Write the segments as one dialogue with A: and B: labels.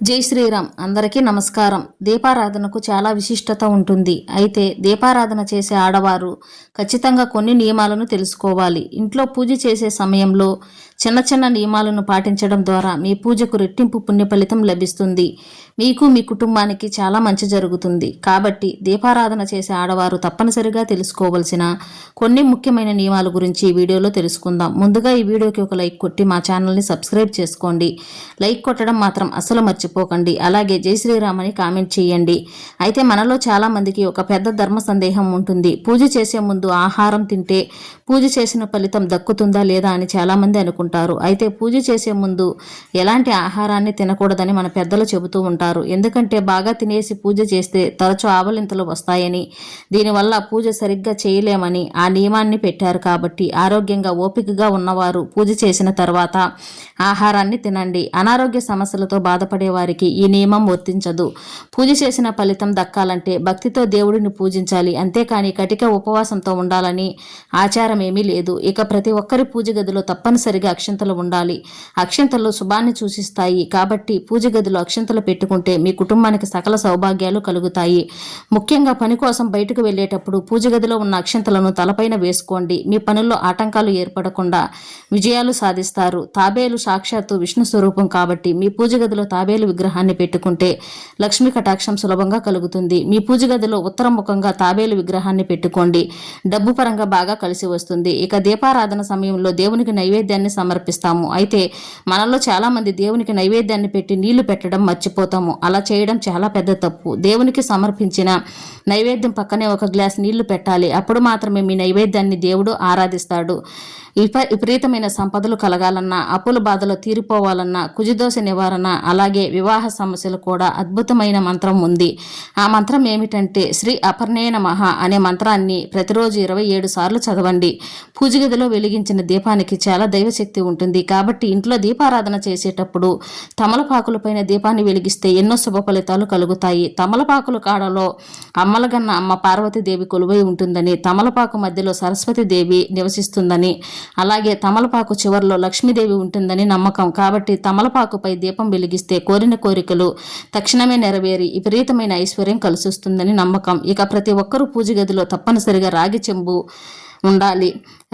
A: జై శ్రీరామ్. అందరికీ నమస్కారం. దీపారాధనకు చాలా విశిష్టత ఉంటుంది. అయితే దీపారాధన చేసే ఆడవారు ఖచ్చితంగా కొన్ని నియమాలను తెలుసుకోవాలి. ఇంట్లో పూజ చేసే సమయంలో చిన్న చిన్న నియమాలను పాటించడం ద్వారా మీ పూజకు రెట్టింపు పుణ్య ఫలితం లభిస్తుంది. మీకు మీ కుటుంబానికి చాలా మంచి జరుగుతుంది. కాబట్టి దీపారాధన చేసే ఆడవారు తప్పనిసరిగా తెలుసుకోవలసిన కొన్ని ముఖ్యమైన నియమాల గురించి ఈ వీడియోలో తెలుసుకుందాం. ముందుగా ఈ వీడియోకి ఒక లైక్ కొట్టి మా ఛానల్ని సబ్స్క్రైబ్ చేసుకోండి. లైక్ కొట్టడం మాత్రం అస్సలు మర్చిపోకండి. అలాగే జై శ్రీరామ్ అని కామెంట్ చేయండి. అయితే మనలో చాలా మందికి ఒక పెద్ద ధర్మ సందేహం ఉంటుంది. పూజ చేసే ముందు ఆహారం తింటే పూజ చేసిన ఫలితం దక్కుతుందా లేదా అని చాలా మంది అనుకుంటారు. అయితే పూజ చేసే ముందు ఎలాంటి ఆహారాన్ని తినకూడదని మన పెద్దలు చెబుతూ ఉంటారు. ఎందుకంటే బాగా తినేసి పూజ చేస్తే తరచూ ఆవలింతలు వస్తాయని, దీనివల్ల పూజ సరిగ్గా చేయలేమని ఆ నియమాన్ని పెట్టారు. కాబట్టి ఆరోగ్యంగా ఓపికగా ఉన్నవారు పూజ చేసిన తర్వాత ఆహారాన్ని తినండి. అనారోగ్య సమస్యలతో బాధపడే వారికి ఈ నియమం వర్తించదు. పూజ చేసిన ఫలితం దక్కాలంటే భక్తితో దేవుడిని పూజించాలి. అంతేకాని కటిక ఉపవాసంతో ఉండాలని ఆచారం ఏమీ లేదు. ఇక ప్రతి ఒక్కరి పూజ గదిలో తప్పనిసరిగా అక్షింతలు ఉండాలి. అక్షింతలు శుభాన్ని సూచిస్తాయి. కాబట్టి పూజ గదిలో అక్షింతలు పెట్టుకుంటే మీ కుటుంబానికి సకల సౌభాగ్యాలు కలుగుతాయి. ముఖ్యంగా పని కోసం బయటకు వెళ్ళేటప్పుడు పూజ గదిలో ఉన్న అక్షింతలను తలపైన వేసుకోండి. మీ పనుల్లో ఆటంకాలు ఏర్పడకుండా విజయాలు సాధిస్తారు. తాబేలు సాక్షాత్తు విష్ణు స్వరూపం కాబట్టి మీ పూజ గదిలో తాబేలు విగ్రహాన్ని పెట్టుకుంటే లక్ష్మీ కటాక్షం సులభంగా కలుగుతుంది. మీ పూజ గదిలో ఉత్తర ముఖంగా తాబేలు విగ్రహాన్ని పెట్టుకోండి. డబ్బు పరంగా బాగా కలిసి వస్తుంది. ఇక దీపారాధన సమయంలో దేవునికి నైవేద్యాన్ని సమర్పిస్తాము. అయితే మనలో చాలా మంది దేవునికి నైవేద్యాన్ని పెట్టి నీళ్లు పెట్టడం మర్చిపోతాము. అలా చేయడం చాలా పెద్ద తప్పు. దేవునికి సమర్పించిన నైవేద్యం పక్కనే ఒక గ్లాస్ నీళ్లు పెట్టాలి. అప్పుడు మాత్రమే మీ నైవేద్యాన్ని దేవుడు ఆరాధిస్తాడు. విపరీతమైన సంపదలు కలగాలన్నా, అప్పుల బాధలు తీరిపోవాలన్నా, కుజిదోష నివారణ, అలాగే వివాహ సమస్యలు కూడా అద్భుతమైన మంత్రం ఉంది. ఆ మంత్రం ఏమిటంటే శ్రీ అపర్ణే నమః అనే మంత్రాన్ని ప్రతిరోజు 27 సార్లు చదవండి. పూజ గదిలో వెలిగించిన దీపానికి చాలా దైవశక్తి ఉంటుంది. కాబట్టి ఇంట్లో దీపారాధన చేసేటప్పుడు తమలపాకులపైన దీపాన్ని వెలిగిస్తే ఎన్నో శుభ ఫలితాలు కలుగుతాయి. తమలపాకుల కాడలో అమ్మలగన్న అమ్మ పార్వతీదేవి కొలువై ఉంటుందని, తమలపాకు మధ్యలో సరస్వతీదేవి నివసిస్తుందని, అలాగే తమలపాకు చివరిలో లక్ష్మీదేవి ఉంటుందని నమ్మకం. కాబట్టి తమలపాకుపై దీపం వెలిగిస్తే కోరిన కోరికలు తక్షణమే నెరవేరి విపరీతమైన ఐశ్వర్యం కలిసొస్తుందని నమ్మకం. ఇక ప్రతి ఒక్కరూ పూజ గదిలో తప్పనిసరిగా రాగి చెంబు ఉండాలి.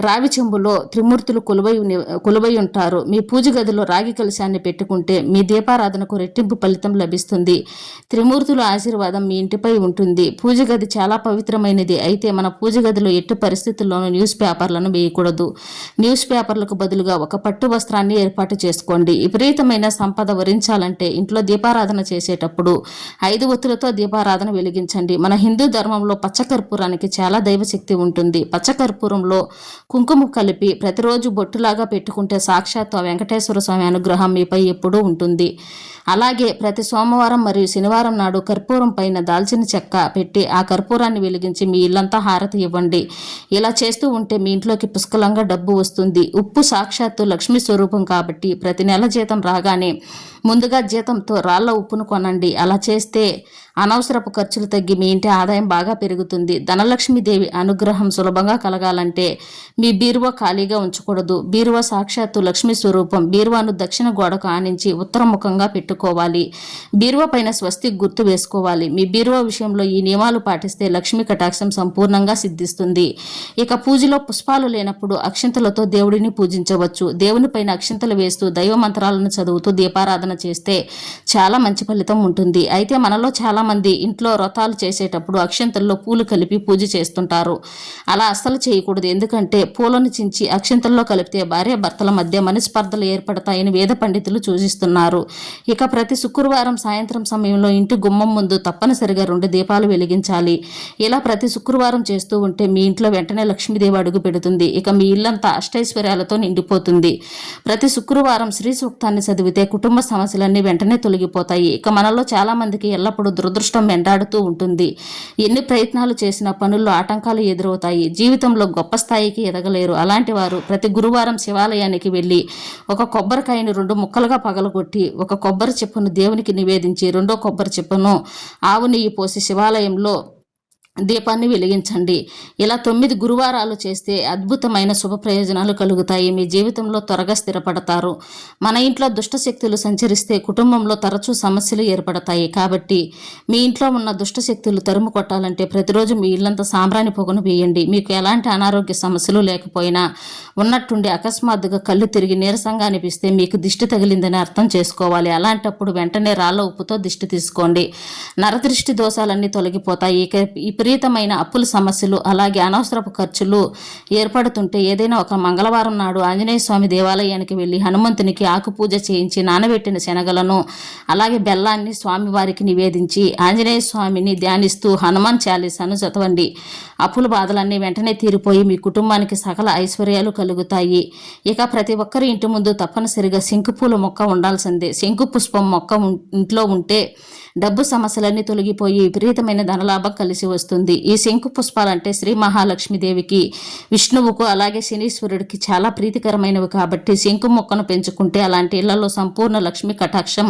A: రావి చెంబులో త్రిమూర్తులు కొలువై ఉంటారు. మీ పూజ గదిలో రాగి కలశాన్ని పెట్టుకుంటే మీ దీపారాధనకు రెట్టింపు ఫలితం లభిస్తుంది. త్రిమూర్తుల ఆశీర్వాదం మీ ఇంటిపై ఉంటుంది. పూజ గది చాలా పవిత్రమైనది. అయితే మన పూజ గదిలో ఎట్టి పరిస్థితుల్లోనూ న్యూస్ పేపర్లను వేయకూడదు. న్యూస్ పేపర్లకు బదులుగా ఒక పట్టు వస్త్రాన్ని ఏర్పాటు చేసుకోండి. విపరీతమైన సంపద వరించాలంటే ఇంట్లో దీపారాధన చేసేటప్పుడు 5 ఒత్తులతో దీపారాధన వెలిగించండి. మన హిందూ ధర్మంలో పచ్చకర్పూరానికి చాలా దైవశక్తి ఉంటుంది. పచ్చకర్పూరంలో కుంకుమ కలిపి ప్రతిరోజు బొట్టులాగా పెట్టుకుంటే సాక్షాత్తు వెంకటేశ్వర స్వామి అనుగ్రహం మీపై ఎప్పుడూ ఉంటుంది. అలాగే ప్రతి సోమవారం మరియు శనివారం నాడు కర్పూరం పైన దాల్చిన చెక్క పెట్టి ఆ కర్పూరాన్ని వెలిగించి మీ ఇల్లంతా హారతి ఇవ్వండి. ఇలా చేస్తూ ఉంటే మీ ఇంట్లోకి పుష్కలంగా డబ్బు వస్తుంది. ఉప్పు సాక్షాత్తు లక్ష్మీ స్వరూపం కాబట్టి ప్రతి నెల జీతం రాగానే ముందుగా జీతంతో రాళ్ల ఉప్పును కొనండి. అలా చేస్తే అనవసరపు ఖర్చులు తగ్గి మీ ఇంటి ఆదాయం బాగా పెరుగుతుంది. ధనలక్ష్మీదేవి అనుగ్రహం సులభంగా కలగాలంటే మీ బీరువా ఖాళీగా ఉంచకూడదు. బీరువా సాక్షాత్తు లక్ష్మీ స్వరూపం. బీరువాను దక్షిణ గోడకు ఆనించి ఉత్తర ముఖంగా పెట్టుకోవాలి. బీరువా పైన స్వస్తిక్ గుర్తు వేసుకోవాలి. మీ బీరువా విషయంలో ఈ నియమాలు పాటిస్తే లక్ష్మీ కటాక్షం సంపూర్ణంగా సిద్ధిస్తుంది. ఇక పూజలో పుష్పాలు లేనప్పుడు అక్షింతలతో దేవుడిని పూజించవచ్చు. దేవుని పైన అక్షింతలు వేస్తూ దైవ మంత్రాలను చదువుతూ దీపారాధన చేస్తే చాలా మంచి ఫలితం ఉంటుంది. అయితే మనలో చాలా మంది ఇంట్లో వ్రతాలు చేసేటప్పుడు అక్షింతల్లో పూలు కలిపి పూజ చేస్తుంటారు. అలా అస్సలు చేయకూడదు. ఎందుకంటే పూలను చించి అక్షింతల్లో కలిపితే భార్య భర్తల మధ్య మనస్పర్ధలు ఏర్పడతాయని వేద పండితులు సూచిస్తున్నారు. ఇక ప్రతి శుక్రవారం సాయంత్రం సమయంలో ఇంటి గుమ్మం ముందు తప్పనిసరిగా 2 దీపాలు వెలిగించాలి. ఇలా ప్రతి శుక్రవారం చేస్తూ ఉంటే మీ ఇంట్లో వెంటనే లక్ష్మీదేవి అడుగు పెడుతుంది. ఇక మీ ఇల్లంతా అష్టైశ్వర్యాలతో నిండిపోతుంది. ప్రతి శుక్రవారం శ్రీ సూక్తాన్ని చదివితే కుటుంబ సమస్యలన్నీ వెంటనే తొలగిపోతాయి. ఇక మనలో చాలా మందికి ఎల్లప్పుడూ దురదృష్టం వెంటాడుతూ ఉంటుంది. ఎన్ని ప్రయత్నాలు చేసినా పనుల్లో ఆటంకాలు ఎదురవుతాయి. జీవితంలో గొప్ప స్థాయికి ఎదగలేరు. అలాంటి వారు ప్రతి గురువారం శివాలయానికి వెళ్ళి ఒక కొబ్బరికాయను 2 ముక్కలుగా పగలగొట్టి ఒక కొబ్బరి చెప్పును దేవునికి నివేదించి 2వ కొబ్బరి చెప్పును ఆవు నెయ్యి పోసి శివాలయంలో దీపాన్ని వెలిగించండి. ఇలా 9 గురువారాలు చేస్తే అద్భుతమైన శుభ ప్రయోజనాలు కలుగుతాయి. మీ జీవితంలో త్వరగా స్థిరపడతారు. మన ఇంట్లో దుష్ట శక్తులు సంచరిస్తే కుటుంబంలో తరచూ సమస్యలు ఏర్పడతాయి. కాబట్టి మీ ఇంట్లో ఉన్న దుష్ట శక్తులు తరుము కొట్టాలంటే ప్రతిరోజు మీ ఇల్లంతా సాంబ్రాణి పొగను వేయండి. మీకు ఎలాంటి అనారోగ్య సమస్యలు లేకపోయినా ఉన్నట్టుండి అకస్మాత్తుగా కళ్ళు తిరిగి నీరసంగా అనిపిస్తే మీకు దిష్టి తగిలిందని అర్థం చేసుకోవాలి. అలాంటప్పుడు వెంటనే రాళ్ళ ఉప్పుతో దిష్టి తీసుకోండి. నరదృష్టి దోషాలన్నీ తొలగిపోతాయి. విపరీతమైన అప్పుల సమస్యలు అలాగే అనవసరపు ఖర్చులు ఏర్పడుతుంటే ఏదైనా ఒక మంగళవారం నాడు ఆంజనేయ స్వామి దేవాలయానికి వెళ్ళి హనుమంతునికి ఆకు పూజ చేయించి నానబెట్టిన శనగలను అలాగే బెల్లాన్ని స్వామివారికి నివేదించి ఆంజనేయ స్వామిని ధ్యానిస్తూ హనుమాన్ చాలీసాను చదవండి. అప్పుల బాధలన్నీ వెంటనే తీరిపోయి మీ కుటుంబానికి సకల ఐశ్వర్యాలు కలుగుతాయి. ఇక ప్రతి ఒక్కరి ఇంటి ముందు తప్పనిసరిగా శంకుపూల మొక్క ఉండాల్సిందే. శంకు పుష్పం మొక్క ఇంట్లో ఉంటే డబ్బు సమస్యలన్నీ తొలగిపోయి విపరీతమైన ధనలాభం కలిసి వస్తుంది. ఈ శంకు పుష్పాలంటే శ్రీ మహాలక్ష్మీదేవికి, విష్ణువుకు అలాగే శనీశ్వరుడికి చాలా ప్రీతికరమైనవి కాబట్టి శంకు మొక్కను పెంచుకుంటే అలాంటి ఇళ్లలో సంపూర్ణ లక్ష్మీ కటాక్షం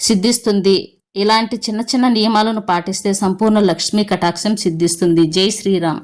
A: సిద్ధిస్తుంది. ఇలాంటి చిన్న చిన్న నియమాలను పాటిస్తే సంపూర్ణ లక్ష్మీ కటాక్షం సిద్ధిస్తుంది. జై శ్రీరామ్.